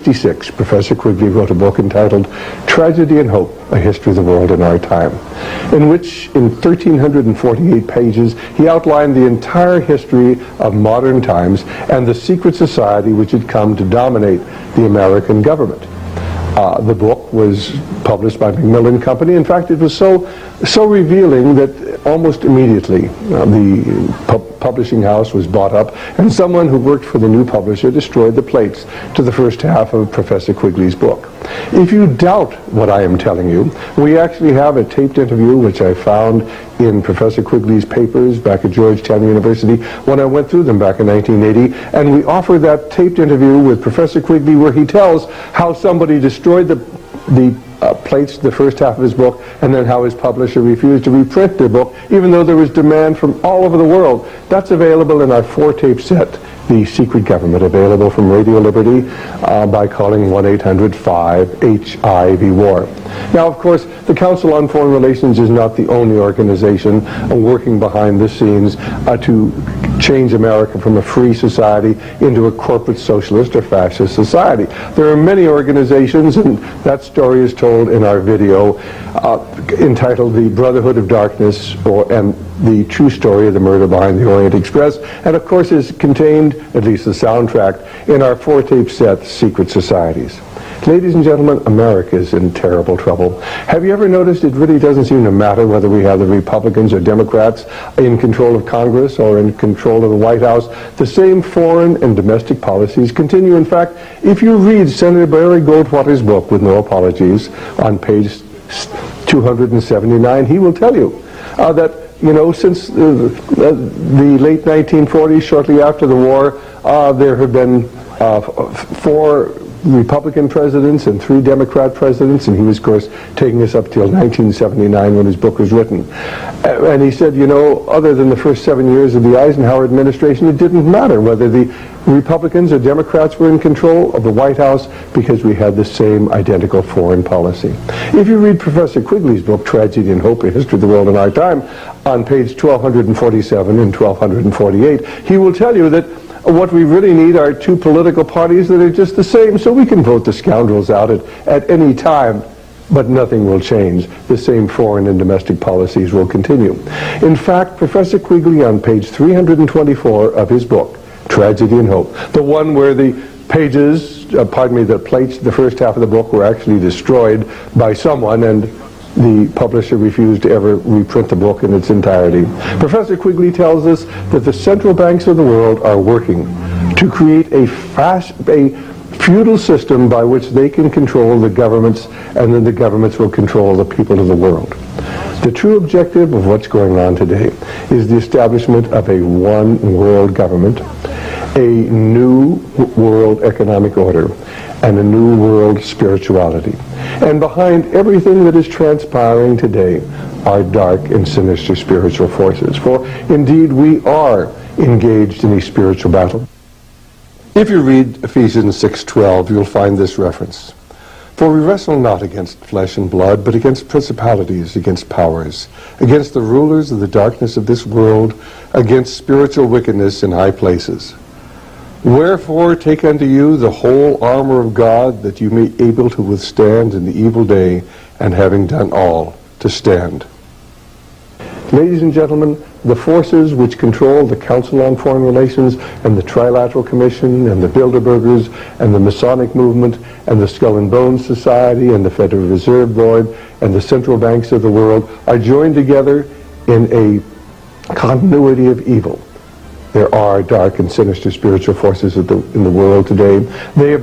1866, Professor Quigley wrote a book entitled Tragedy and Hope, A History of the World in Our Time, in which, in 1,348 pages, he outlined the entire history of modern times and the secret society which had come to dominate the American government. The book was published by Macmillan Company. In fact, it was so revealing that almost immediately the publishing house was bought up, and someone who worked for the new publisher destroyed the plates to the first half of Professor Quigley's book. If you doubt what I am telling you, we actually have a taped interview which I found in Professor Quigley's papers back at Georgetown University when I went through them back in 1980, and we offer that taped interview with Professor Quigley where he tells how somebody destroyed the plates to the first half of his book, and then how his publisher refused to reprint their book even though there was demand from all over the world. That's available in our 4-tape set, The Secret Government, available from Radio Liberty by calling 1-800-5-HIV-WAR. Now, of course, the Council on Foreign Relations is not the only organization working behind the scenes to change America from a free society into a corporate socialist or fascist society. There are many organizations, and that story is told in our video entitled The Brotherhood of Darkness, and the true story of the murder behind the Orient Express, and of course is contained, at least the soundtrack, in our 4-tape set, Secret Societies. Ladies and gentlemen, America is in terrible trouble. Have you ever noticed it really doesn't seem to matter whether we have the Republicans or Democrats in control of Congress or in control of the White House? The same foreign and domestic policies continue. In fact, if you read Senator Barry Goldwater's book, With No Apologies, on page 279, he will tell you that, you know, since the late 1940s, shortly after the war, there have been 4 Republican presidents and 3 Democrat presidents, and he was, of course, taking us up till 1979 when his book was written. And he said, you know, other than the first 7 years of the Eisenhower administration, it didn't matter whether the Republicans or Democrats were in control of the White House because we had the same identical foreign policy. If you read Professor Quigley's book, Tragedy and Hope, A History of the World in Our Time, on page 1247 and 1248, he will tell you that what we really need are 2 political parties that are just the same, so we can vote the scoundrels out at any time, but nothing will change. The same foreign and domestic policies will continue. In fact, Professor Quigley, on page 324 of his book, Tragedy and Hope, the one where the pages, the plates, the first half of the book were actually destroyed by someone, and the publisher refused to ever reprint the book in its entirety. Professor Quigley tells us that the central banks of the world are working to create a feudal system by which they can control the governments, and then the governments will control the people of the world. The true objective of what's going on today is the establishment of a one world government, a new world economic order, and a new world spirituality. And behind everything that is transpiring today are dark and sinister spiritual forces. For indeed we are engaged in a spiritual battle. If you read Ephesians 6:12, you'll find this reference. For we wrestle not against flesh and blood, but against principalities, against powers, against the rulers of the darkness of this world, against spiritual wickedness in high places. Wherefore take unto you the whole armor of God, that you may be able to withstand in the evil day, and having done all, to stand. Ladies and gentlemen, the forces which control the Council on Foreign Relations and the Trilateral Commission and the Bilderbergers and the Masonic Movement and the Skull and Bones Society and the Federal Reserve Board and the central banks of the world are joined together in a continuity of evil. There are dark and sinister spiritual forces in the world today. They have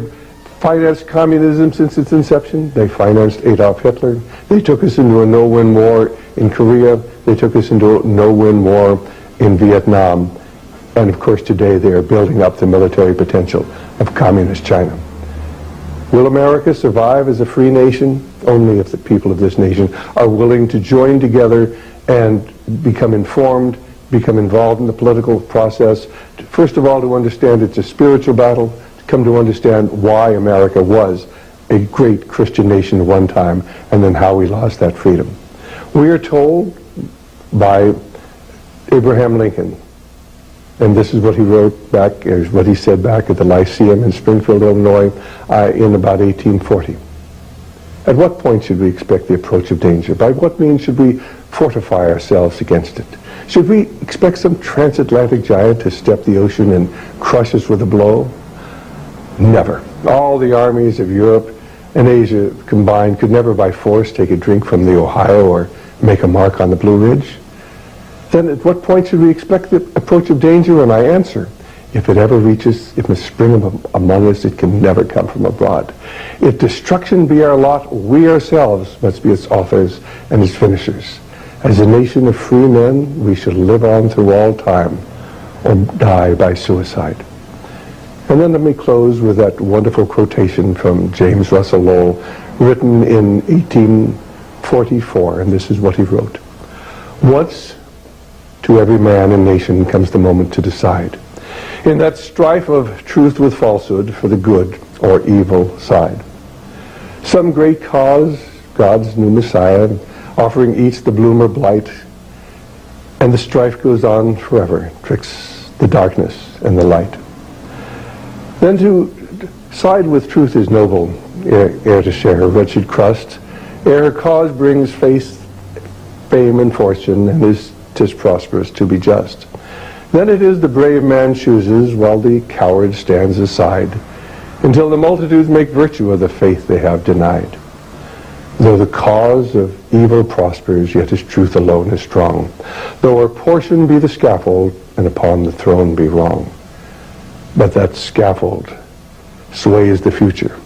financed communism since its inception. They financed Adolf Hitler. They took us into a no-win war in Korea. They took us into a no-win war in Vietnam. And of course today they are building up the military potential of communist China. Will America survive as a free nation? Only if the people of this nation are willing to join together and become informed, become involved in the political process. First of all, to understand it's a spiritual battle, to come to understand why America was a great Christian nation at one time, and then how we lost that freedom. We are told by Abraham Lincoln And this is what he wrote back, or what he said back at the Lyceum in Springfield, Illinois, in about 1840. At what point should we expect the approach of danger? By what means should we fortify ourselves against it? Should we expect some transatlantic giant to step the ocean and crush us with a blow? Never. All the armies of Europe and Asia combined could never by force take a drink from the Ohio or make a mark on the Blue Ridge. Then at what point should we expect the approach of danger? And I answer, if it ever reaches, if it spring among us, it can never come from abroad. If destruction be our lot, we ourselves must be its authors and its finishers. As a nation of free men, we shall live on through all time or die by suicide. And then let me close with that wonderful quotation from James Russell Lowell, written in 1844, and this is what he wrote. Once to every man and nation comes the moment to decide, in that strife of truth with falsehood for the good or evil side. Some great cause, God's new Messiah, offering each the bloom or blight, and the strife goes on forever, twixt the darkness and the light. Then to side with truth is noble, ere to share her wretched crust, ere her cause brings faith, fame, and fortune, and is 'tis prosperous to be just. Then it is the brave man chooses, while the coward stands aside, until the multitudes make virtue of the faith they have denied. Though the cause of evil prospers, yet his truth alone is strong. Though our portion be the scaffold, and upon the throne be wrong. But that scaffold sways the future,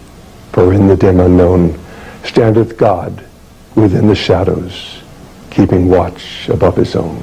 for in the dim unknown standeth God within the shadows, keeping watch above his own.